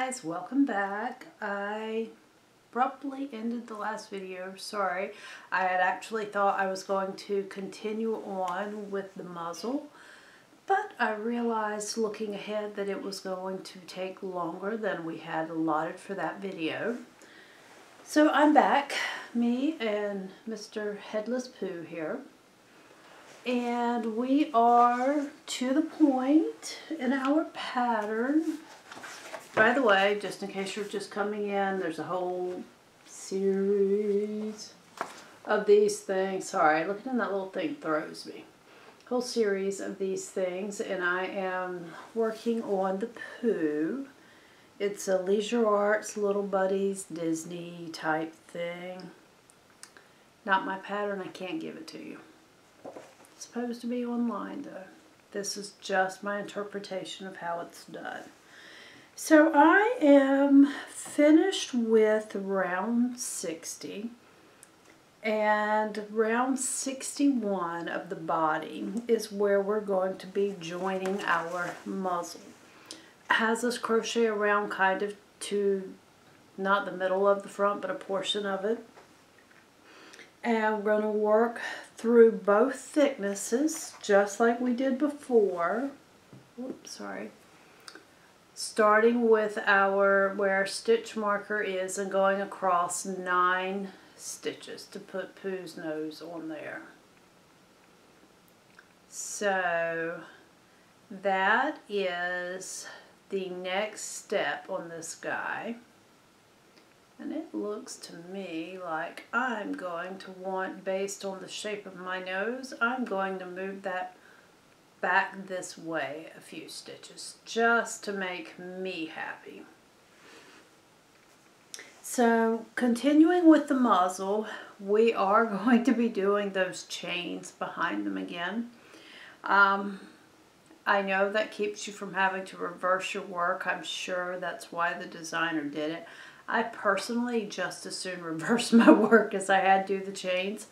guys, welcome back. I abruptly ended the last video, sorry. I had actually thought I was going to continue on with the muzzle, but I realized looking ahead that it was going to take longer than we had allotted for that video. So I'm back, me and Mr. Headless Pooh here. And we are to the point in our pattern. By the way, just in case you're just coming in, there's a whole series of these things. Sorry, looking at that little thing throws me. Whole series of these things, and I am working on the Pooh. It's a Leisure Arts Little Buddies Disney type thing. Not my pattern, I can't give it to you. It's supposed to be online though. This is just my interpretation of how it's done. So I am finished with round 60, and round 61 of the body is where we're going to be joining our muzzle. It has us crochet around kind of to not the middle of the front, but a portion of it. And we're going to work through both thicknesses, just like we did before. Oops, sorry. Starting with where our stitch marker is and going across 9 stitches to put Pooh's nose on there. So that is the next step on this guy. And it looks to me like I'm going to want, based on the shape of my nose, I'm going to move that back this way a few stitches just to make me happy. So continuing with the muzzle, we are going to be doing those chains behind them again. I know that keeps you from having to reverse your work. I'm sure that's why the designer did it. I personally just as soon reverse my work as I had to do the chains,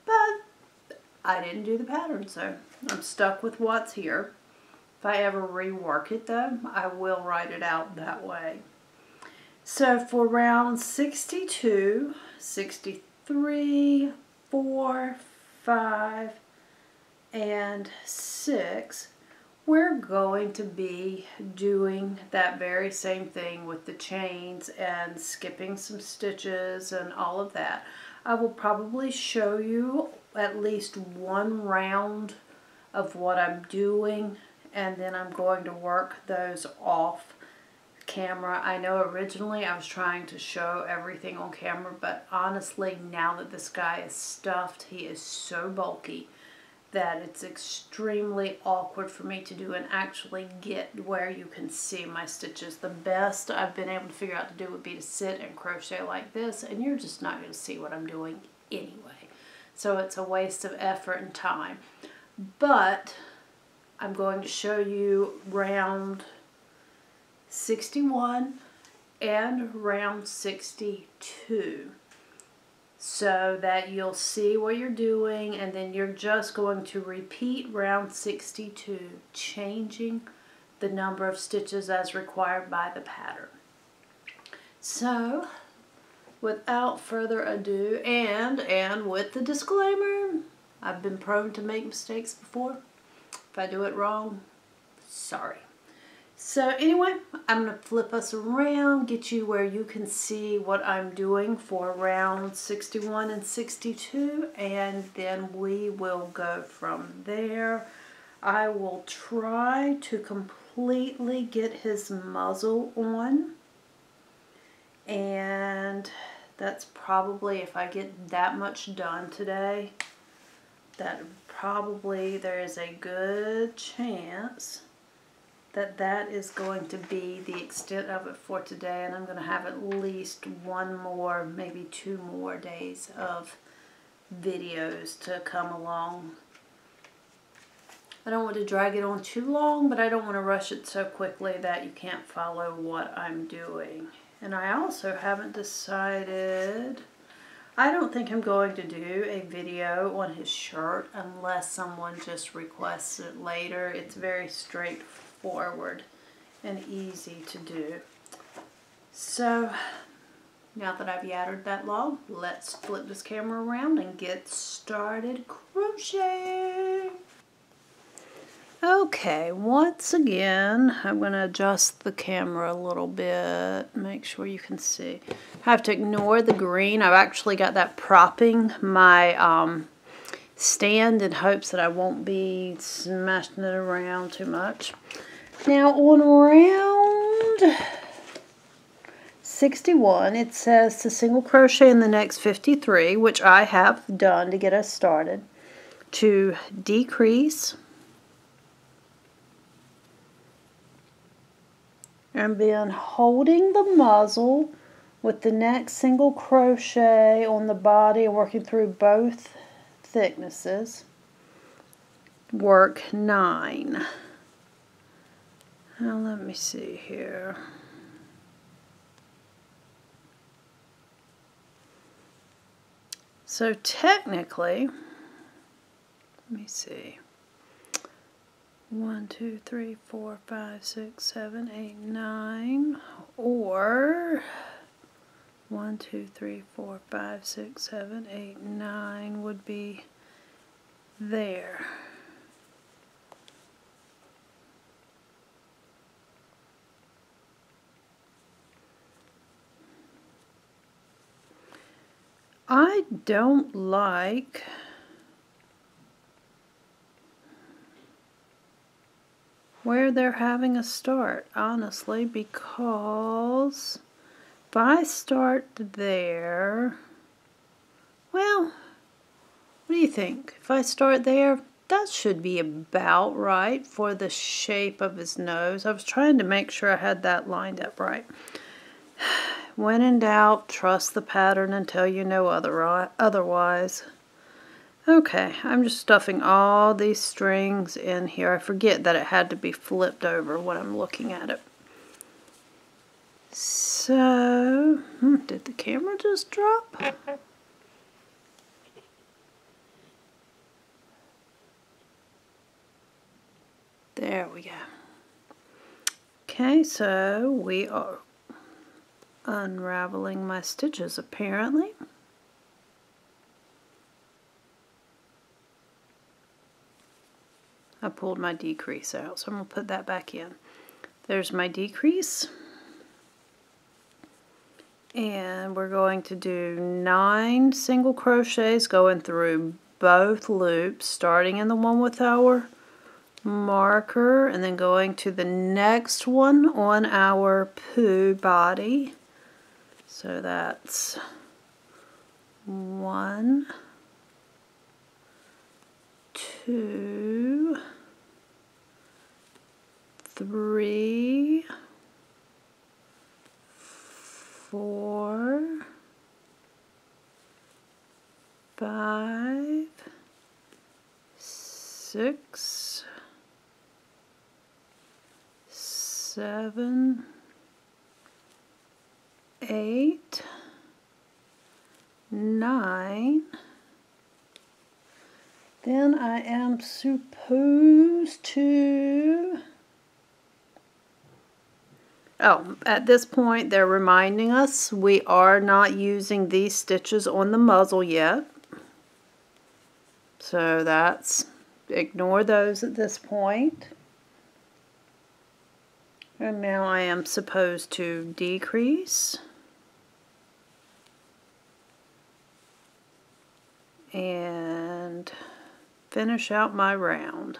but I didn't do the pattern, so I'm stuck with what's here. If I ever rework it though, I will write it out that way. So for round 62, 63, 4, 5, and 6, we're going to be doing that very same thing with the chains and skipping some stitches and all of that. I will probably show you at least one round of what I'm doing, and then I'm going to work those off camera. I know originally I was trying to show everything on camera, but honestly now that this guy is stuffed, he is so bulky that it's extremely awkward for me to do and actually get where you can see my stitches. The best I've been able to figure out to do would be to sit and crochet like this, and you're just not going to see what I'm doing anyway. So it's a waste of effort and time. But I'm going to show you round 61 and round 62. So that you'll see what you're doing, and then you're just going to repeat round 62, changing the number of stitches as required by the pattern. So without further ado, and with the disclaimer, I've been prone to make mistakes before. If I do it wrong, sorry. So anyway, I'm going to flip us around, get you where you can see what I'm doing for round 61 and 62, and then we will go from there. I will try to completely get his muzzle on, and that's probably, if I get that much done today, that probably there is a good chance that that is going to be the extent of it for today, and I'm going to have at least one more, maybe 2 more days of videos to come along. I don't want to drag it on too long, but I don't want to rush it so quickly that you can't follow what I'm doing. And I also haven't decided, I don't think I'm going to do a video on his shirt unless someone just requests it later. It's very straightforward and easy to do. So now that I've yattered that long, let's flip this camera around and get started crocheting. Okay, once again, I'm going to adjust the camera a little bit, make sure you can see. I have to ignore the green. I've actually got that propping my stand in hopes that I won't be smashing it around too much. Now on round 61, it says to single crochet in the next 53, which I have done to get us started, to decrease, and then holding the muzzle with the next single crochet on the body and working through both thicknesses, work 9. Now let me see here. So technically, let me see. 1, 2, 3, 4, 5, 6, 7, 8, 9, or 1, 2, 3, 4, 5, 6, 7, 8, 9 would be there. I don't like where they're having a start, honestly, because if I start there, well, what do you think? If I start there, that should be about right for the shape of his nose. I was trying to make sure I had that lined up right. When in doubt, trust the pattern until you know otherwise. Okay, I'm just stuffing all these strings in here. I forget that it had to be flipped over when I'm looking at it. So, did the camera just drop? There we go. Okay, so we are unraveling my stitches apparently. I pulled my decrease out, so I'm going to put that back in. There's my decrease. And we're going to do 9 single crochets going through both loops, starting in the one with our marker and then going to the next one on our Pooh body. So that's 1, 2, 3, 4, 5, 6, 7, 8, 9. Then I am supposed to... Oh, at this point they're reminding us we are not using these stitches on the muzzle yet. So that's, ignore those at this point. And now I am supposed to decrease and finish out my round.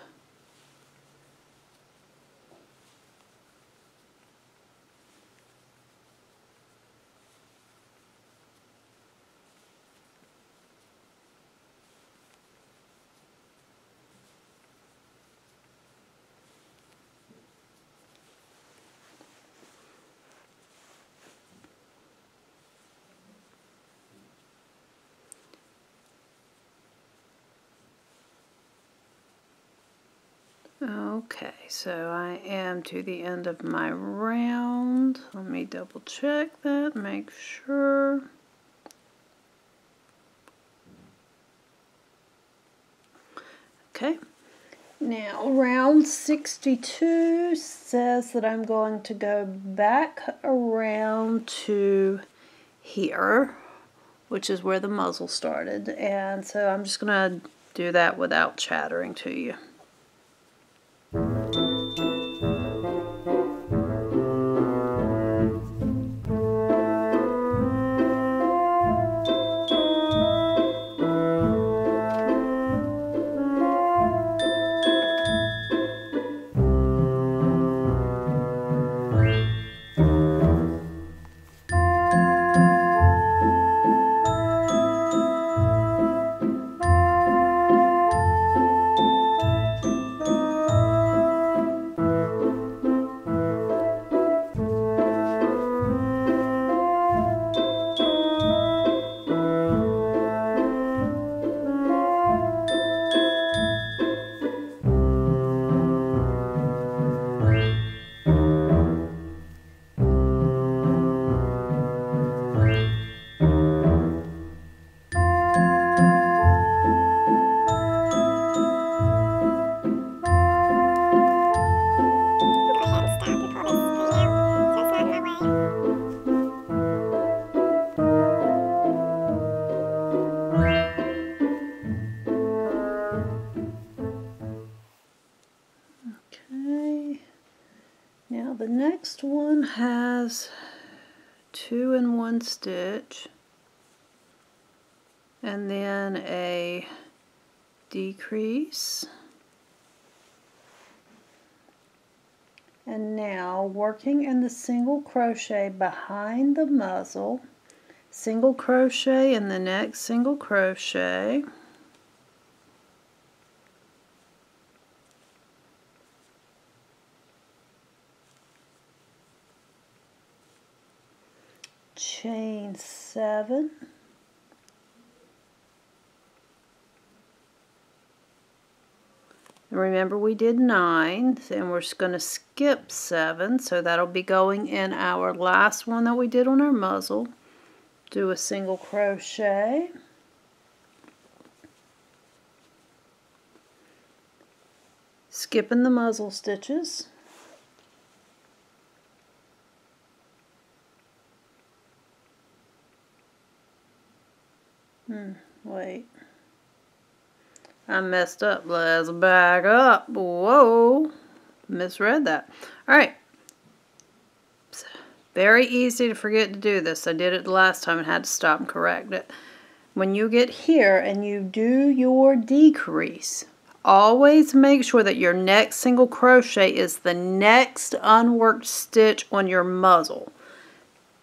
Okay, so I am to the end of my round. Let me double check that, make sure. Okay, Now round 62 says that I'm going to go back around to here, which is where the muzzle started, and so I'm just going to do that without chattering to you. Now the next one has 2 in 1 stitch and then a decrease, and now working in the single crochet behind the muzzle, single crochet in the next single crochet, chain 7, remember we did 9, and we're just going to skip 7, so that'll be going in our last one that we did on our muzzle. Do a single crochet, skipping the muzzle stitches, wait, I messed up. Let's back up. Whoa, misread that. Alright, very easy to forget to do this. I did it the last time and had to stop and correct it. When you get here and you do your decrease, always make sure that your next single crochet is the next unworked stitch on your muzzle.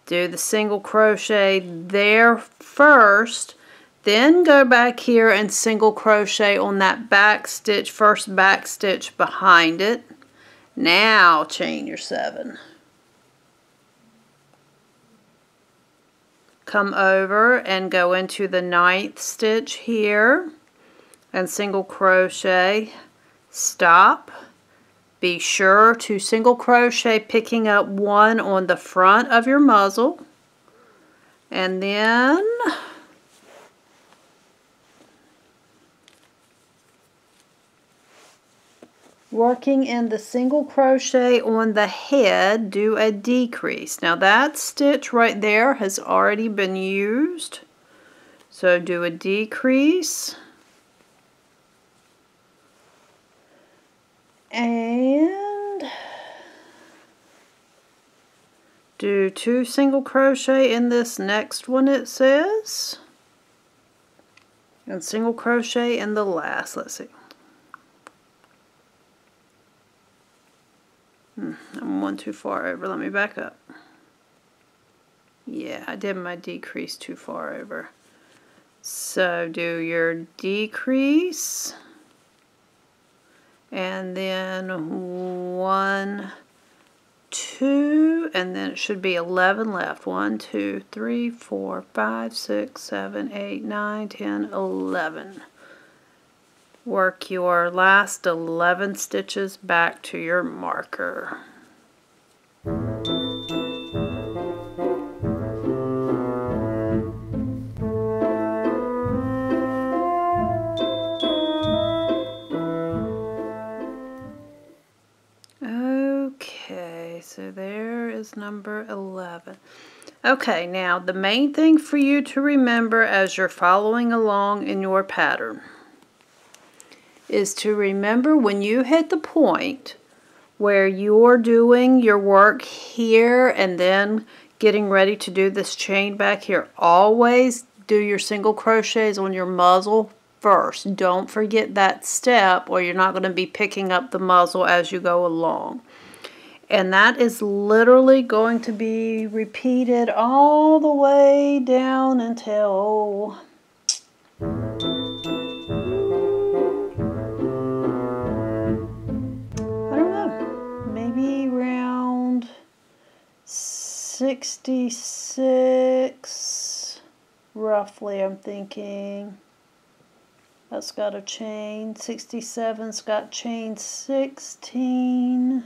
Do the single crochet there first, then go back here and single crochet on that back stitch, first back stitch behind it. Now chain your 7. Come over and go into the 9th stitch here and single crochet, stop. Be sure to single crochet picking up 1 on the front of your muzzle, and then working in the single crochet on the head, do a decrease. Now that stitch right there has already been used, so do a decrease and do 2 single crochet in this next one, it says, and single crochet in the last. Let's see. I'm 1 too far over. Let me back up. Yeah, I did my decrease too far over. So do your decrease and then 1, 2, and then it should be 11 left. 1, 2, 3, 4, 5, 6, 7, 8, 9, 10, 11. Work your last 11 stitches back to your marker. is number 11. Okay, now the main thing for you to remember as you're following along in your pattern is to remember when you hit the point where you're doing your work here and then getting ready to do this chain back here, always do your single crochets on your muzzle first. Don't forget that step or you're not going to be picking up the muzzle as you go along. And that is literally going to be repeated all the way down until I don't know, maybe around 66 roughly, I'm thinking. That's got a chain. 67's got chain 16.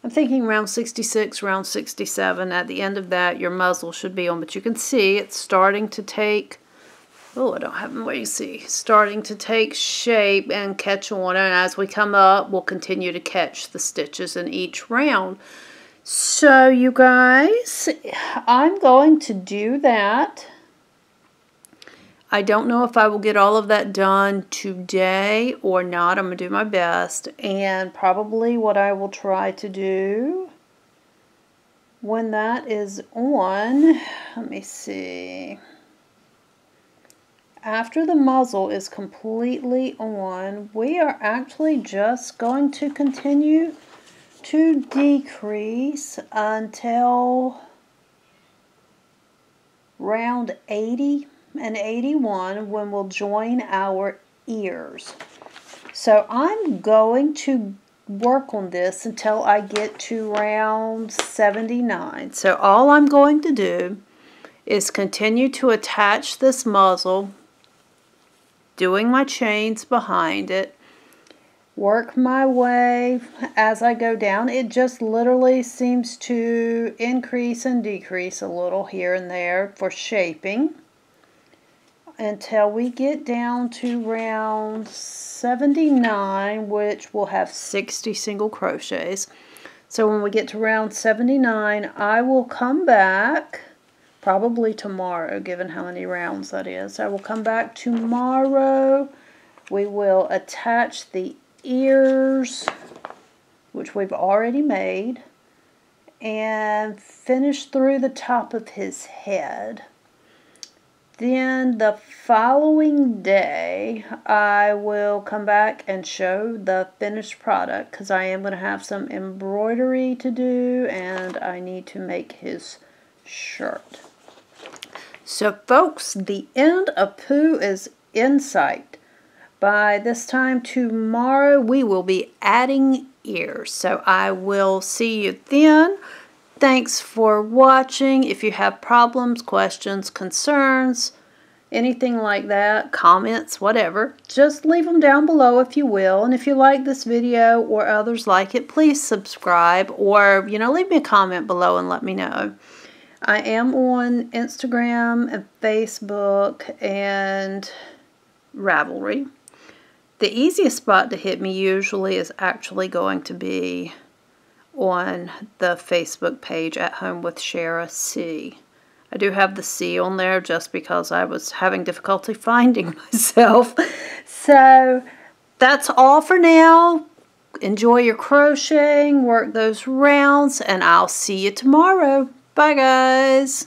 I'm thinking around 66, around 67. At the end of that, your muzzle should be on. But you can see it's starting to take, oh, I don't have them where you see, starting to take shape and catch on. And as we come up, we'll continue to catch the stitches in each round. So, you guys, I'm going to do that. I don't know if I will get all of that done today or not. I'm going to do my best. And probably what I will try to do when that is on, let me see. After the muzzle is completely on, we are actually just going to continue to decrease until round 80 and 81 when we'll join our ears. So I'm going to work on this until I get to round 79. So all I'm going to do is continue to attach this muzzle, doing my chains behind it, work my way as I go down. It just literally seems to increase and decrease a little here and there for shaping until we get down to round 79, which will have 60 single crochets. So when we get to round 79, I will come back, probably tomorrow, given how many rounds that is. I will come back tomorrow. We will attach the ears, which we've already made, and finish through the top of his head. Then the following day, I will come back and show the finished product because I am going to have some embroidery to do and I need to make his shirt. So folks, the end of Pooh is in sight. By this time tomorrow, we will be adding ears. So I will see you then. Thanks for watching. If you have problems, questions, concerns, anything like that, comments, whatever, just leave them down below if you will. And if you like this video or others like it, please subscribe or, leave me a comment below and let me know. I am on Instagram and Facebook and Ravelry. The easiest spot to hit me usually is actually going to be on the Facebook page At Home with Shara C. I do have the C on there just because I was having difficulty finding myself. So that's all for now. Enjoy your crocheting, work those rounds, and I'll see you tomorrow. Bye guys.